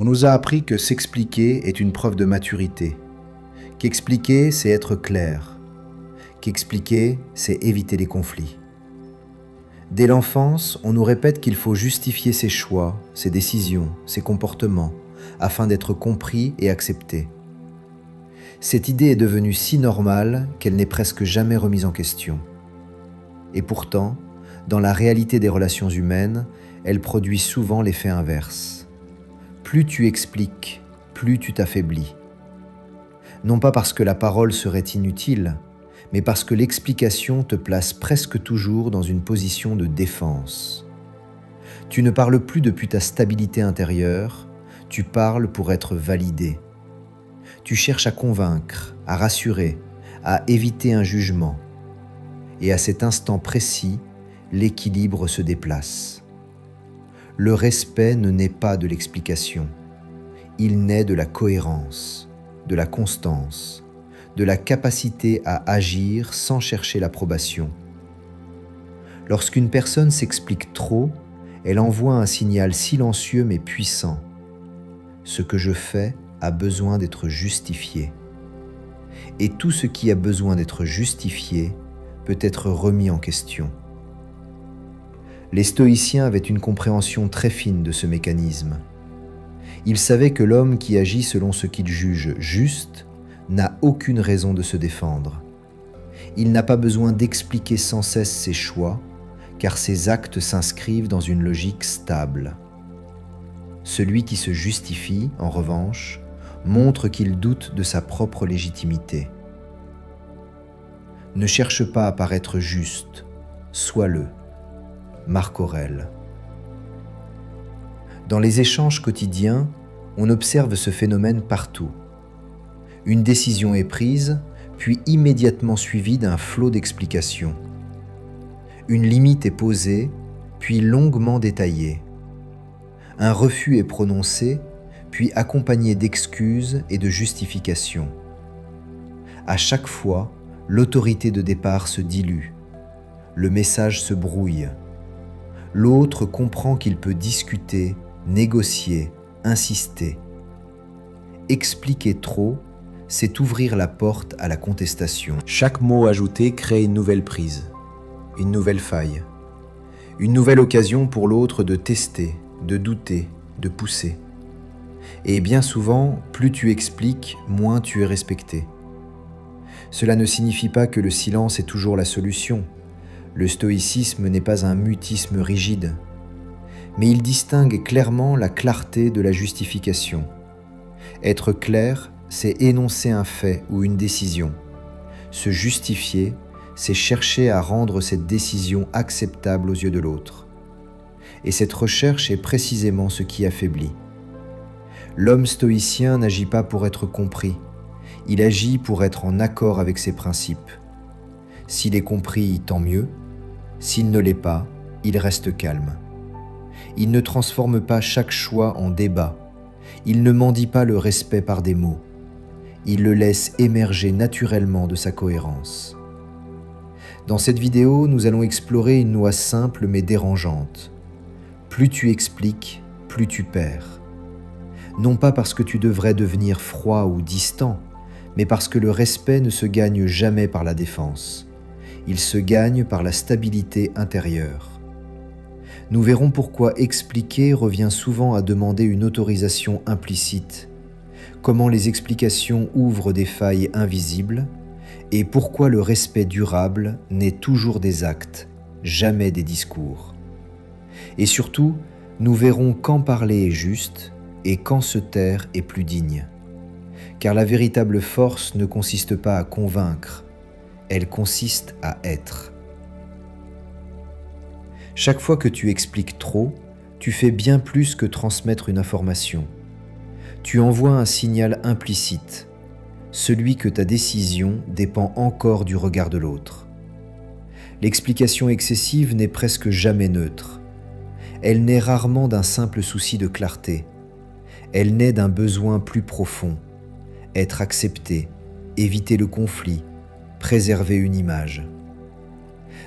On nous a appris que s'expliquer est une preuve de maturité, qu'expliquer, c'est être clair, qu'expliquer, c'est éviter les conflits. Dès l'enfance, on nous répète qu'il faut justifier ses choix, ses décisions, ses comportements, afin d'être compris et accepté. Cette idée est devenue si normale qu'elle n'est presque jamais remise en question. Et pourtant, dans la réalité des relations humaines, elle produit souvent l'effet inverse. Plus tu expliques, plus tu t'affaiblis. Non pas parce que la parole serait inutile, mais parce que l'explication te place presque toujours dans une position de défense. Tu ne parles plus depuis ta stabilité intérieure, tu parles pour être validé. Tu cherches à convaincre, à rassurer, à éviter un jugement. Et à cet instant précis, l'équilibre se déplace. Le respect ne naît pas de l'explication. Il naît de la cohérence, de la constance, de la capacité à agir sans chercher l'approbation. Lorsqu'une personne s'explique trop, elle envoie un signal silencieux mais puissant. Ce que je fais a besoin d'être justifié. Et tout ce qui a besoin d'être justifié peut être remis en question. Les stoïciens avaient une compréhension très fine de ce mécanisme. Ils savaient que l'homme qui agit selon ce qu'il juge juste n'a aucune raison de se défendre. Il n'a pas besoin d'expliquer sans cesse ses choix, car ses actes s'inscrivent dans une logique stable. Celui qui se justifie, en revanche, montre qu'il doute de sa propre légitimité. Ne cherche pas à paraître juste, sois-le. Marc Aurèle. Dans les échanges quotidiens, on observe ce phénomène partout. Une décision est prise, puis immédiatement suivie d'un flot d'explications. Une limite est posée, puis longuement détaillée. Un refus est prononcé, puis accompagné d'excuses et de justifications. À chaque fois, l'autorité de départ se dilue. Le message se brouille. L'autre comprend qu'il peut discuter, négocier, insister. Expliquer trop, c'est ouvrir la porte à la contestation. Chaque mot ajouté crée une nouvelle prise, une nouvelle faille, une nouvelle occasion pour l'autre de tester, de douter, de pousser. Et bien souvent, plus tu expliques, moins tu es respecté. Cela ne signifie pas que le silence est toujours la solution. Le stoïcisme n'est pas un mutisme rigide, mais il distingue clairement la clarté de la justification. Être clair, c'est énoncer un fait ou une décision. Se justifier, c'est chercher à rendre cette décision acceptable aux yeux de l'autre. Et cette recherche est précisément ce qui affaiblit. L'homme stoïcien n'agit pas pour être compris, il agit pour être en accord avec ses principes. S'il est compris, tant mieux. S'il ne l'est pas, il reste calme. Il ne transforme pas chaque choix en débat. Il ne mendie pas le respect par des mots. Il le laisse émerger naturellement de sa cohérence. Dans cette vidéo, nous allons explorer une loi simple mais dérangeante. Plus tu expliques, plus tu perds. Non pas parce que tu devrais devenir froid ou distant, mais parce que le respect ne se gagne jamais par la défense. Il se gagne par la stabilité intérieure. Nous verrons pourquoi expliquer revient souvent à demander une autorisation implicite, comment les explications ouvrent des failles invisibles, et pourquoi le respect durable naît toujours des actes, jamais des discours. Et surtout, nous verrons quand parler est juste et quand se taire est plus digne. Car la véritable force ne consiste pas à convaincre, elle consiste à être. Chaque fois que tu expliques trop, tu fais bien plus que transmettre une information. Tu envoies un signal implicite, celui que ta décision dépend encore du regard de l'autre. L'explication excessive n'est presque jamais neutre. Elle naît rarement d'un simple souci de clarté. Elle naît d'un besoin plus profond, être accepté, éviter le conflit, préserver une image.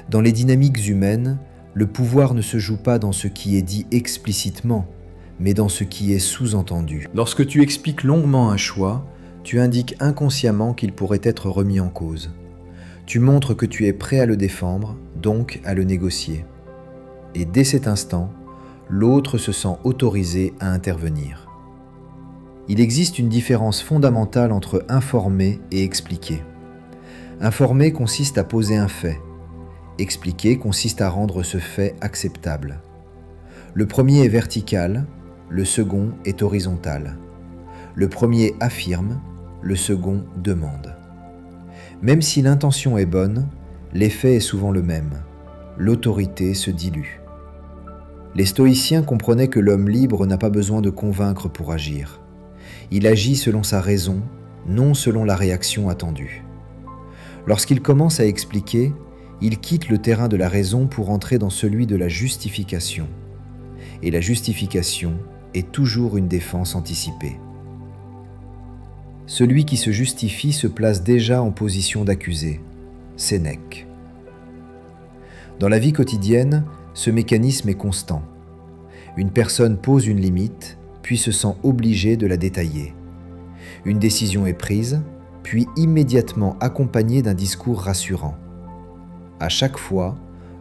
Dans les dynamiques humaines, le pouvoir ne se joue pas dans ce qui est dit explicitement, mais dans ce qui est sous-entendu. Lorsque tu expliques longuement un choix, tu indiques inconsciemment qu'il pourrait être remis en cause. Tu montres que tu es prêt à le défendre, donc à le négocier. Et dès cet instant, l'autre se sent autorisé à intervenir. Il existe une différence fondamentale entre informer et expliquer. Informer consiste à poser un fait. Expliquer consiste à rendre ce fait acceptable. Le premier est vertical, le second est horizontal. Le premier affirme, le second demande. Même si l'intention est bonne, l'effet est souvent le même. L'autorité se dilue. Les stoïciens comprenaient que l'homme libre n'a pas besoin de convaincre pour agir. Il agit selon sa raison, non selon la réaction attendue. Lorsqu'il commence à expliquer, il quitte le terrain de la raison pour entrer dans celui de la justification. Et la justification est toujours une défense anticipée. Celui qui se justifie se place déjà en position d'accusé. Sénèque. Dans la vie quotidienne, ce mécanisme est constant. Une personne pose une limite, puis se sent obligée de la détailler. Une décision est prise, puis immédiatement accompagnée d'un discours rassurant. À chaque fois,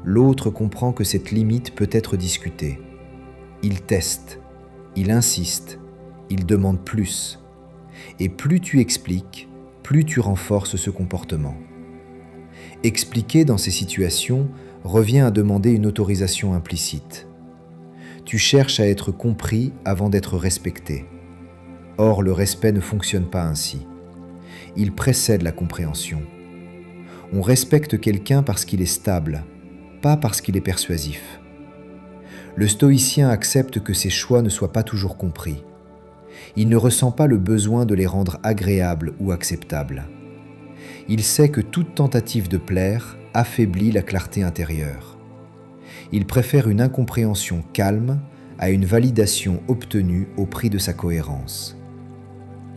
l'autre comprend que cette limite peut être discutée. Il teste, il insiste, il demande plus. Et plus tu expliques, plus tu renforces ce comportement. Expliquer dans ces situations revient à demander une autorisation implicite. Tu cherches à être compris avant d'être respecté. Or, le respect ne fonctionne pas ainsi. Il précède la compréhension. On respecte quelqu'un parce qu'il est stable, pas parce qu'il est persuasif. Le stoïcien accepte que ses choix ne soient pas toujours compris. Il ne ressent pas le besoin de les rendre agréables ou acceptables. Il sait que toute tentative de plaire affaiblit la clarté intérieure. Il préfère une incompréhension calme à une validation obtenue au prix de sa cohérence.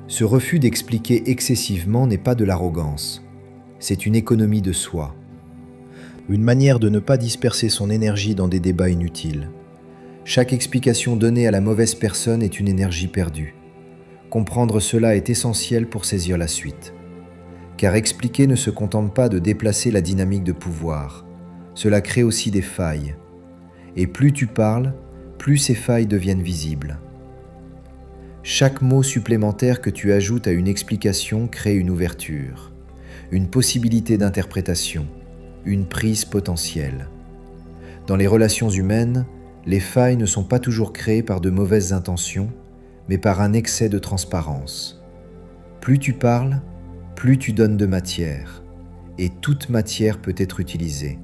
Ce refus d'expliquer excessivement n'est pas de l'arrogance, c'est une économie de soi. Une manière de ne pas disperser son énergie dans des débats inutiles. Chaque explication donnée à la mauvaise personne est une énergie perdue. Comprendre cela est essentiel pour saisir la suite. Car expliquer ne se contente pas de déplacer la dynamique de pouvoir. Cela crée aussi des failles. Et plus tu parles, plus ces failles deviennent visibles. Chaque mot supplémentaire que tu ajoutes à une explication crée une ouverture, une possibilité d'interprétation, une prise potentielle. Dans les relations humaines, les failles ne sont pas toujours créées par de mauvaises intentions, mais par un excès de transparence. Plus tu parles, plus tu donnes de matière, et toute matière peut être utilisée.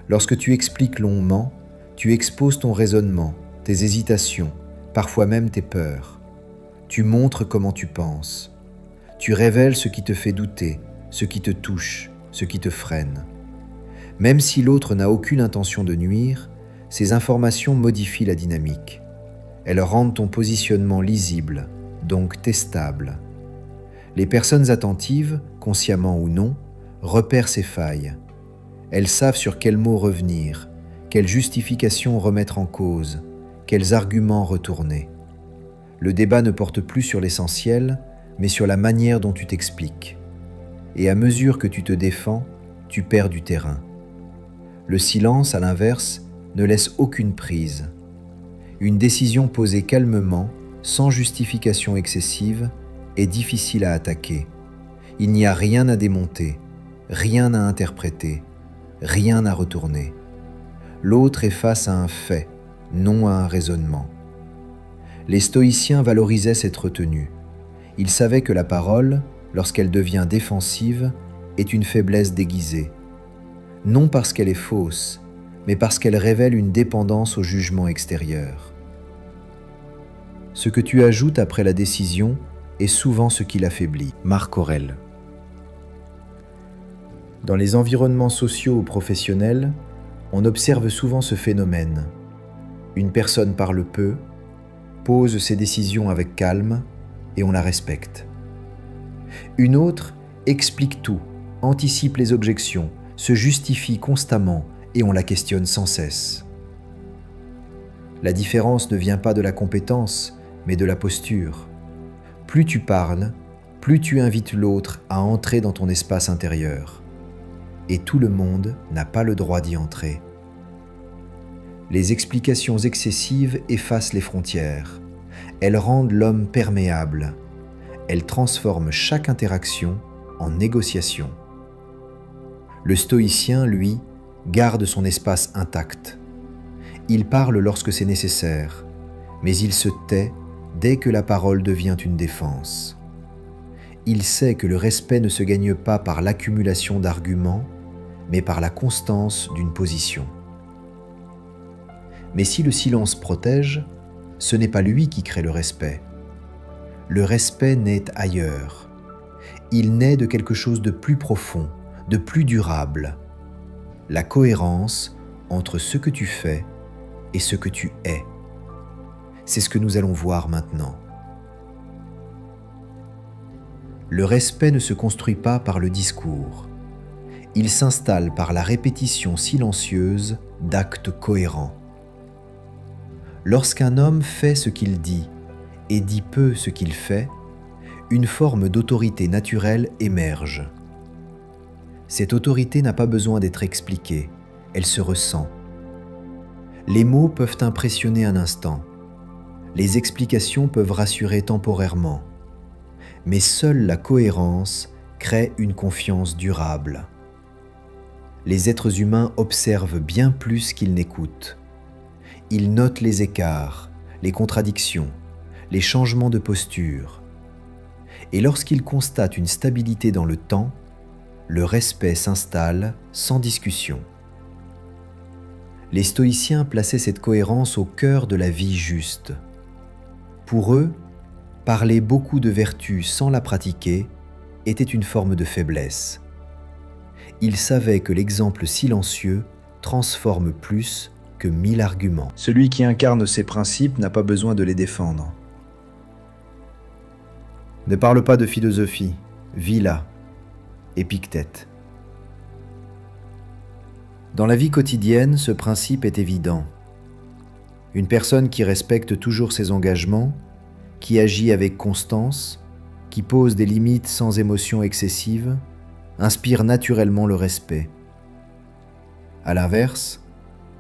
Lorsque tu expliques longuement, tu exposes ton raisonnement, tes hésitations, parfois même tes peurs. Tu montres comment tu penses. Tu révèles ce qui te fait douter, ce qui te touche, ce qui te freine. Même si l'autre n'a aucune intention de nuire, ces informations modifient la dynamique. Elles rendent ton positionnement lisible, donc testable. Les personnes attentives, consciemment ou non, repèrent ces failles. Elles savent sur quels mots revenir, quelles justifications remettre en cause, quels arguments retourner. Le débat ne porte plus sur l'essentiel, mais sur la manière dont tu t'expliques. Et à mesure que tu te défends, tu perds du terrain. Le silence, à l'inverse, ne laisse aucune prise. Une décision posée calmement, sans justification excessive, est difficile à attaquer. Il n'y a rien à démonter, rien à interpréter, rien à retourner. L'autre est face à un fait, non à un raisonnement. Les stoïciens valorisaient cette retenue. Ils savaient que la parole, lorsqu'elle devient défensive, est une faiblesse déguisée. Non parce qu'elle est fausse, mais parce qu'elle révèle une dépendance au jugement extérieur. Ce que tu ajoutes après la décision est souvent ce qui l'affaiblit. Marc Aurèle. Dans les environnements sociaux ou professionnels, on observe souvent ce phénomène. Une personne parle peu, pose ses décisions avec calme et on la respecte. Une autre explique tout, anticipe les objections, se justifie constamment et on la questionne sans cesse. La différence ne vient pas de la compétence, mais de la posture. Plus tu parles, plus tu invites l'autre à entrer dans ton espace intérieur. Et tout le monde n'a pas le droit d'y entrer. Les explications excessives effacent les frontières. Elles rendent l'homme perméable. Elles transforment chaque interaction en négociation. Le stoïcien, lui, garde son espace intact. Il parle lorsque c'est nécessaire, mais il se tait dès que la parole devient une défense. Il sait que le respect ne se gagne pas par l'accumulation d'arguments, mais par la constance d'une position. Mais si le silence protège, ce n'est pas lui qui crée le respect. Le respect naît ailleurs. Il naît de quelque chose de plus profond, de plus durable. La cohérence entre ce que tu fais et ce que tu es. C'est ce que nous allons voir maintenant. Le respect ne se construit pas par le discours. Il s'installe par la répétition silencieuse d'actes cohérents. Lorsqu'un homme fait ce qu'il dit et dit peu ce qu'il fait, une forme d'autorité naturelle émerge. Cette autorité n'a pas besoin d'être expliquée, elle se ressent. Les mots peuvent impressionner un instant, les explications peuvent rassurer temporairement, mais seule la cohérence crée une confiance durable. Les êtres humains observent bien plus qu'ils n'écoutent. Ils notent les écarts, les contradictions, les changements de posture. Et lorsqu'ils constatent une stabilité dans le temps, le respect s'installe sans discussion. Les stoïciens plaçaient cette cohérence au cœur de la vie juste. Pour eux, parler beaucoup de vertu sans la pratiquer était une forme de faiblesse. Ils savaient que l'exemple silencieux transforme plus que 1000 arguments. Celui qui incarne ces principes n'a pas besoin de les défendre. Ne parle pas de philosophie, vis-la, Épictète. Dans la vie quotidienne, ce principe est évident. Une personne qui respecte toujours ses engagements, qui agit avec constance, qui pose des limites sans émotion excessive, inspire naturellement le respect. À l'inverse,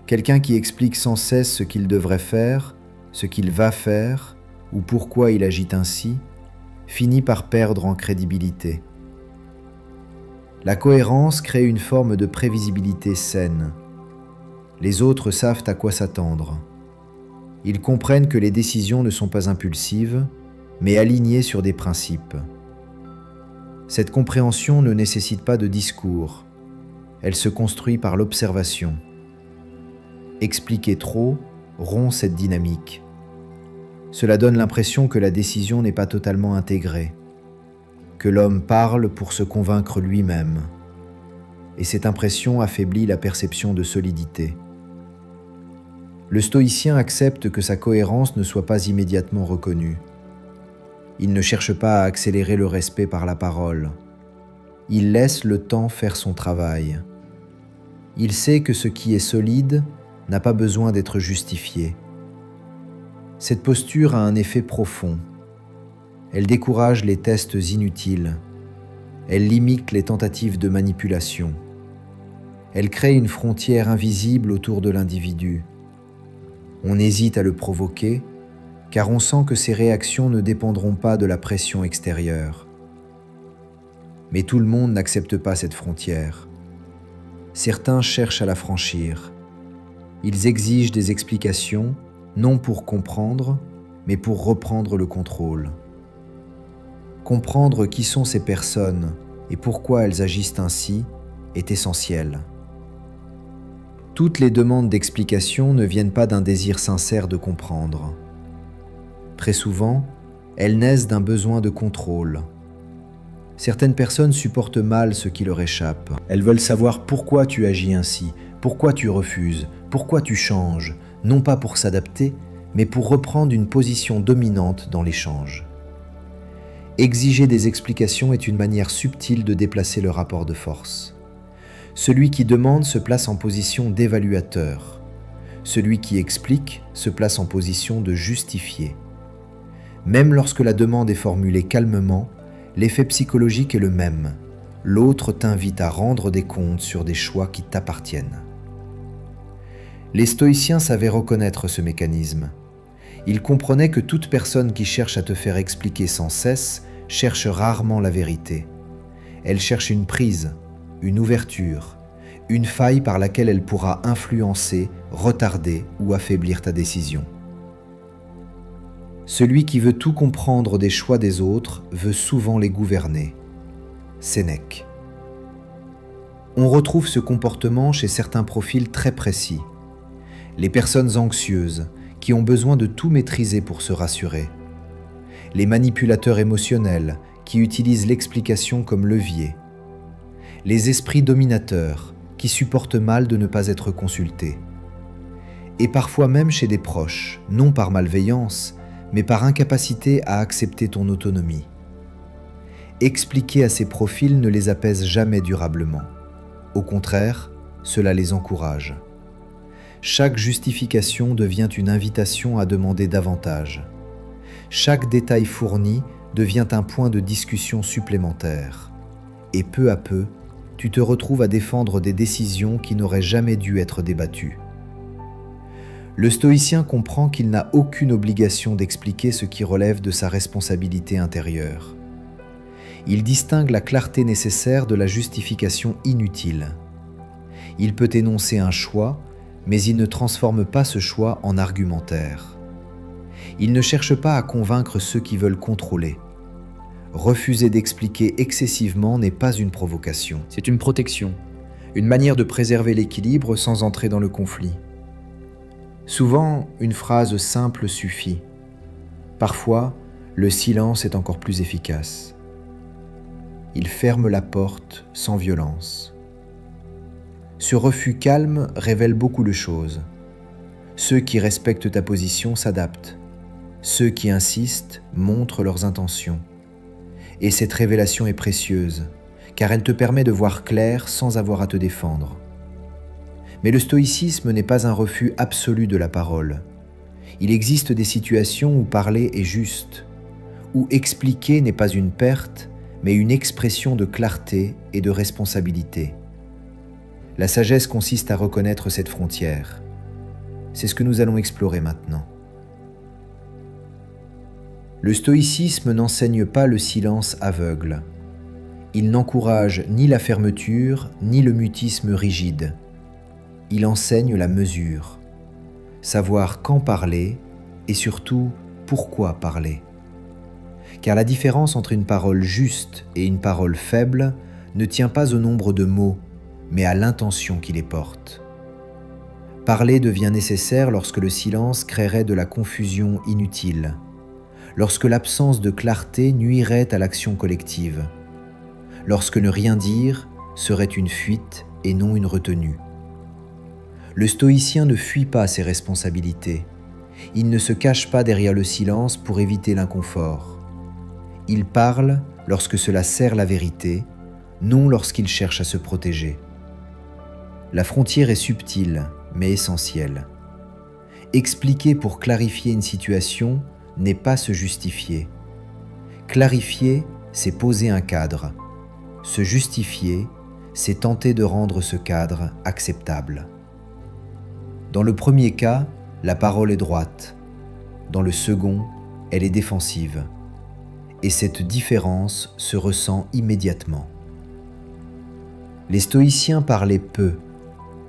quelqu'un qui explique sans cesse ce qu'il devrait faire, ce qu'il va faire ou pourquoi il agit ainsi, finit par perdre en crédibilité. La cohérence crée une forme de prévisibilité saine. Les autres savent à quoi s'attendre. Ils comprennent que les décisions ne sont pas impulsives, mais alignées sur des principes. Cette compréhension ne nécessite pas de discours. Elle se construit par l'observation. Expliquer trop rompt cette dynamique. Cela donne l'impression que la décision n'est pas totalement intégrée, que l'homme parle pour se convaincre lui-même, et cette impression affaiblit la perception de solidité. Le stoïcien accepte que sa cohérence ne soit pas immédiatement reconnue. Il ne cherche pas à accélérer le respect par la parole. Il laisse le temps faire son travail. Il sait que ce qui est solide n'a pas besoin d'être justifié. Cette posture a un effet profond. Elle décourage les tests inutiles. Elle limite les tentatives de manipulation. Elle crée une frontière invisible autour de l'individu. On hésite à le provoquer, car on sent que ses réactions ne dépendront pas de la pression extérieure. Mais tout le monde n'accepte pas cette frontière. Certains cherchent à la franchir. Ils exigent des explications, non pour comprendre, mais pour reprendre le contrôle. Comprendre qui sont ces personnes et pourquoi elles agissent ainsi est essentiel. Toutes les demandes d'explication ne viennent pas d'un désir sincère de comprendre. Très souvent, elles naissent d'un besoin de contrôle. Certaines personnes supportent mal ce qui leur échappe. Elles veulent savoir pourquoi tu agis ainsi, pourquoi tu refuses, pourquoi tu changes, non pas pour s'adapter, mais pour reprendre une position dominante dans l'échange. Exiger des explications est une manière subtile de déplacer le rapport de force. Celui qui demande se place en position d'évaluateur. Celui qui explique se place en position de justifier. Même lorsque la demande est formulée calmement, l'effet psychologique est le même. L'autre t'invite à rendre des comptes sur des choix qui t'appartiennent. Les stoïciens savaient reconnaître ce mécanisme. Ils comprenaient que toute personne qui cherche à te faire expliquer sans cesse cherche rarement la vérité. Elle cherche une prise, une ouverture, une faille par laquelle elle pourra influencer, retarder ou affaiblir ta décision. Celui qui veut tout comprendre des choix des autres veut souvent les gouverner. Sénèque. On retrouve ce comportement chez certains profils très précis. Les personnes anxieuses, qui ont besoin de tout maîtriser pour se rassurer. Les manipulateurs émotionnels, qui utilisent l'explication comme levier. Les esprits dominateurs, qui supportent mal de ne pas être consultés. Et parfois même chez des proches, non par malveillance, mais par incapacité à accepter ton autonomie. Expliquer à ces profils ne les apaise jamais durablement. Au contraire, cela les encourage. Chaque justification devient une invitation à demander davantage. Chaque détail fourni devient un point de discussion supplémentaire. Et peu à peu, tu te retrouves à défendre des décisions qui n'auraient jamais dû être débattues. Le stoïcien comprend qu'il n'a aucune obligation d'expliquer ce qui relève de sa responsabilité intérieure. Il distingue la clarté nécessaire de la justification inutile. Il peut énoncer un choix, mais il ne transforme pas ce choix en argumentaire. Il ne cherche pas à convaincre ceux qui veulent contrôler. Refuser d'expliquer excessivement n'est pas une provocation. C'est une protection, une manière de préserver l'équilibre sans entrer dans le conflit. Souvent, une phrase simple suffit. Parfois, le silence est encore plus efficace. Il ferme la porte sans violence. Ce refus calme révèle beaucoup de choses. Ceux qui respectent ta position s'adaptent. Ceux qui insistent montrent leurs intentions. Et cette révélation est précieuse, car elle te permet de voir clair sans avoir à te défendre. Mais le stoïcisme n'est pas un refus absolu de la parole. Il existe des situations où parler est juste, où expliquer n'est pas une perte, mais une expression de clarté et de responsabilité. La sagesse consiste à reconnaître cette frontière. C'est ce que nous allons explorer maintenant. Le stoïcisme n'enseigne pas le silence aveugle. Il n'encourage ni la fermeture, ni le mutisme rigide. Il enseigne la mesure, savoir quand parler et surtout pourquoi parler. Car la différence entre une parole juste et une parole faible ne tient pas au nombre de mots, mais à l'intention qui les porte. Parler devient nécessaire lorsque le silence créerait de la confusion inutile, lorsque l'absence de clarté nuirait à l'action collective, lorsque ne rien dire serait une fuite et non une retenue. Le stoïcien ne fuit pas ses responsabilités. Il ne se cache pas derrière le silence pour éviter l'inconfort. Il parle lorsque cela sert la vérité, non lorsqu'il cherche à se protéger. La frontière est subtile, mais essentielle. Expliquer pour clarifier une situation n'est pas se justifier. Clarifier, c'est poser un cadre. Se justifier, c'est tenter de rendre ce cadre acceptable. Dans le premier cas, la parole est droite. Dans le second, elle est défensive. Et cette différence se ressent immédiatement. Les stoïciens parlaient peu,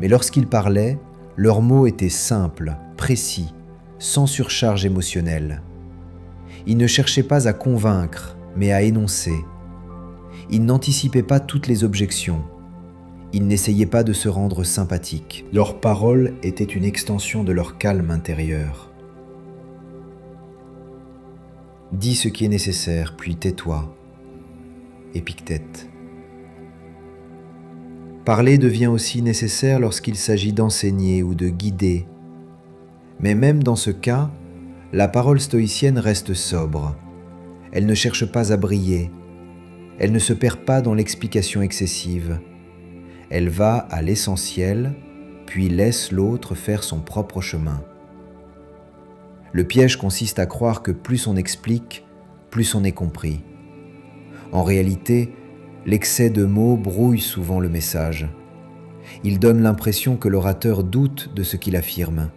mais lorsqu'ils parlaient, leurs mots étaient simples, précis, sans surcharge émotionnelle. Ils ne cherchaient pas à convaincre, mais à énoncer. Ils n'anticipaient pas toutes les objections. Ils n'essayaient pas de se rendre sympathiques. Leurs paroles étaient une extension de leur calme intérieur. Dis ce qui est nécessaire, puis tais-toi. Épictète. Parler devient aussi nécessaire lorsqu'il s'agit d'enseigner ou de guider. Mais même dans ce cas, la parole stoïcienne reste sobre. Elle ne cherche pas à briller. Elle ne se perd pas dans l'explication excessive. Elle va à l'essentiel, puis laisse l'autre faire son propre chemin. Le piège consiste à croire que plus on explique, plus on est compris. En réalité, l'excès de mots brouille souvent le message. Il donne l'impression que l'orateur doute de ce qu'il affirme.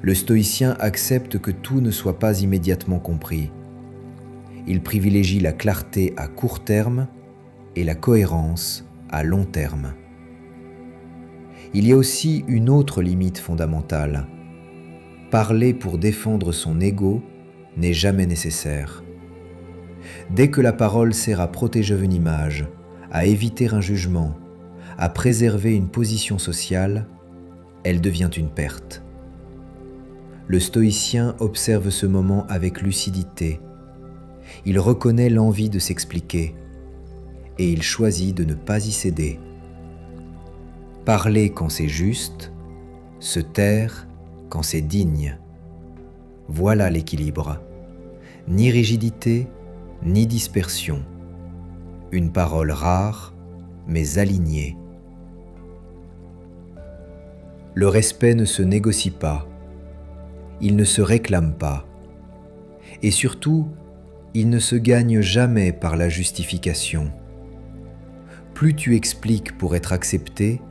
Le stoïcien accepte que tout ne soit pas immédiatement compris. Il privilégie la clarté à court terme et la cohérence à long terme. Il y a aussi une autre limite fondamentale. Parler pour défendre son ego n'est jamais nécessaire. Dès que la parole sert à protéger une image, à éviter un jugement, à préserver une position sociale, elle devient une perte. Le stoïcien observe ce moment avec lucidité. Il reconnaît l'envie de s'expliquer et il choisit de ne pas y céder. Parler quand c'est juste, se taire quand c'est digne. Voilà l'équilibre. Ni rigidité, ni dispersion. Une parole rare, mais alignée. Le respect ne se négocie pas. Il ne se réclame pas. Et surtout, il ne se gagne jamais par la justification. Plus tu expliques pour être accepté,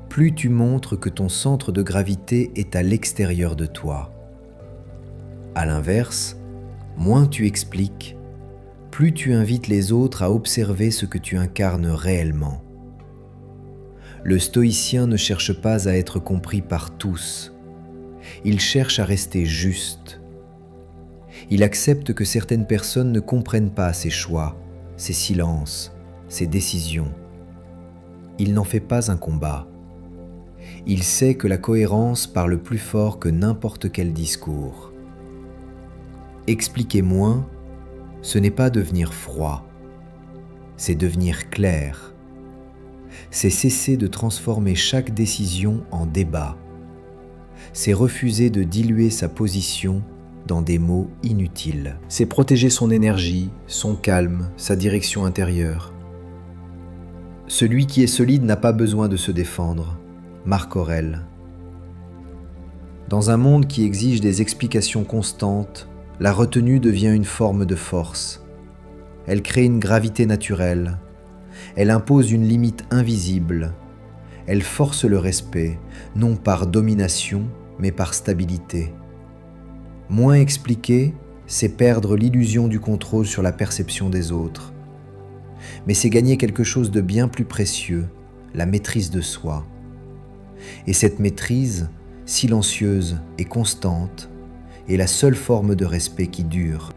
plus tu montres que ton centre de gravité est à l'extérieur de toi. À l'inverse, moins tu expliques, plus tu invites les autres à observer ce que tu incarnes réellement. Le stoïcien ne cherche pas à être compris par tous. Il cherche à rester juste. Il accepte que certaines personnes ne comprennent pas ses choix, ses silences, ses décisions. Il n'en fait pas un combat. Il sait que la cohérence parle plus fort que n'importe quel discours. Expliquer moins, ce n'est pas devenir froid, c'est devenir clair. C'est cesser de transformer chaque décision en débat. C'est refuser de diluer sa position dans des mots inutiles. C'est protéger son énergie, son calme, sa direction intérieure. Celui qui est solide n'a pas besoin de se défendre. Marc Aurèle. Dans un monde qui exige des explications constantes, la retenue devient une forme de force. Elle crée une gravité naturelle. Elle impose une limite invisible. Elle force le respect, non par domination, mais par stabilité. Moins expliquer, c'est perdre l'illusion du contrôle sur la perception des autres. Mais c'est gagner quelque chose de bien plus précieux, la maîtrise de soi. Et cette maîtrise, silencieuse et constante, est la seule forme de respect qui dure.